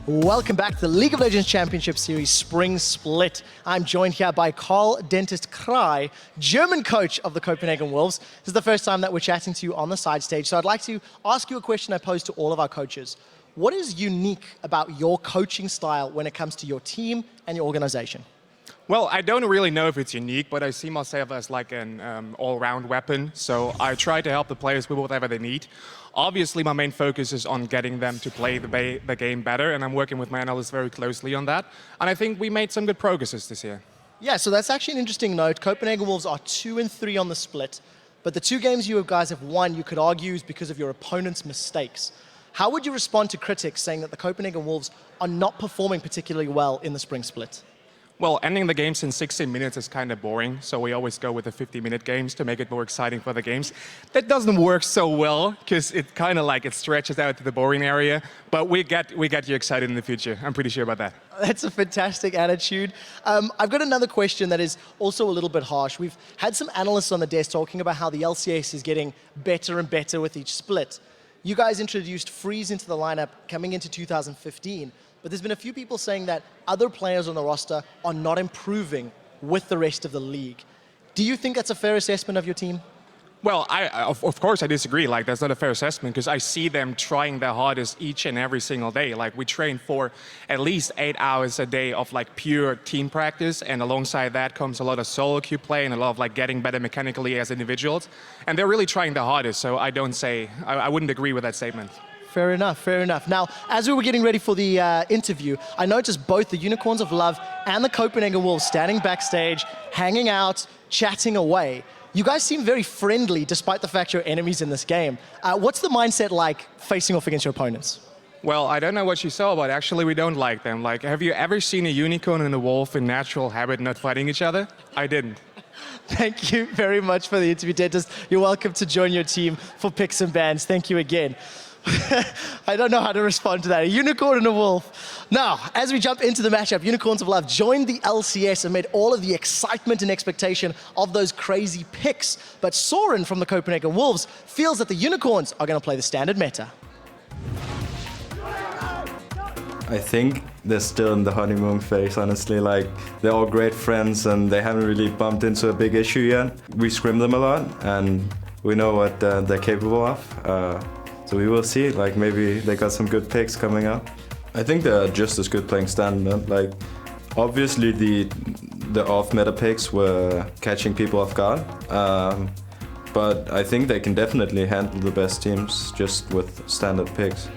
Welcome back to the League of Legends Championship Series Spring Split. I'm joined here by Carl Dentist Krei, German coach of the Copenhagen Wolves. This is the first time that we're chatting to you on the side stage, so I'd like to ask you a question I pose to all of our coaches. What is unique about your coaching style when it comes to your team and your organization? Well, I don't really know if it's unique, but I see myself as like an all-round weapon. So I try to help the players with whatever they need. Obviously, my main focus is on getting them to play the game better, and I'm working with my analysts very closely on that. And I think we made some good progresses this year. Yeah, so that's actually an interesting note. Copenhagen Wolves are 2-3 on the split, but the two games you guys have won, you could argue, is because of your opponent's mistakes. How would you respond to critics saying that the Copenhagen Wolves are not performing particularly well in the spring split? Well, ending the games in 16 minutes is kind of boring, so we always go with the 50-minute games to make it more exciting for the games. That doesn't work so well, because it kind of like it stretches out to the boring area, but we get you excited in the future. I'm pretty sure about that. That's a fantastic attitude. I've got another question that is also a little bit harsh. We've had some analysts on the desk talking about how the LCS is getting better and better with each split. You guys introduced Freeze into the lineup coming into 2015. But there's been a few people saying that other players on the roster are not improving with the rest of the league. Do you think that's a fair assessment of your team? Well, of course I disagree. Like, that's not a fair assessment, because I see them trying their hardest each and every single day. Like, we train for at least 8 hours a day of like pure team practice, and alongside that comes a lot of solo queue play and a lot of like getting better mechanically as individuals. And they're really trying their hardest, so I wouldn't agree with that statement. Fair enough, fair enough. Now, as we were getting ready for the interview, I noticed both the Unicorns of Love and the Copenhagen Wolves standing backstage, hanging out, chatting away. You guys seem very friendly despite the fact you're enemies in this game. What's the mindset like facing off against your opponents? Well, I don't know what you saw, but actually we don't like them. Like, have you ever seen a unicorn and a wolf in natural habit not fighting each other? I didn't. Thank you very much for the interview, Dentist. You're welcome to join your team for picks and bans. Thank you again. I don't know how to respond to that. A unicorn and a wolf. Now, as we jump into the matchup, Unicorns of Love joined the LCS amid all of the excitement and expectation of those crazy picks. But Soren from the Copenhagen Wolves feels that the Unicorns are going to play the standard meta. I think they're still in the honeymoon phase, honestly. Like, they're all great friends and they haven't really bumped into a big issue yet. We scrim them a lot and we know what they're capable of. So we will see, like maybe they got some good picks coming up. I think they're just as good playing standard. Like, obviously the off-meta picks were catching people off guard. But I think they can definitely handle the best teams just with standard picks.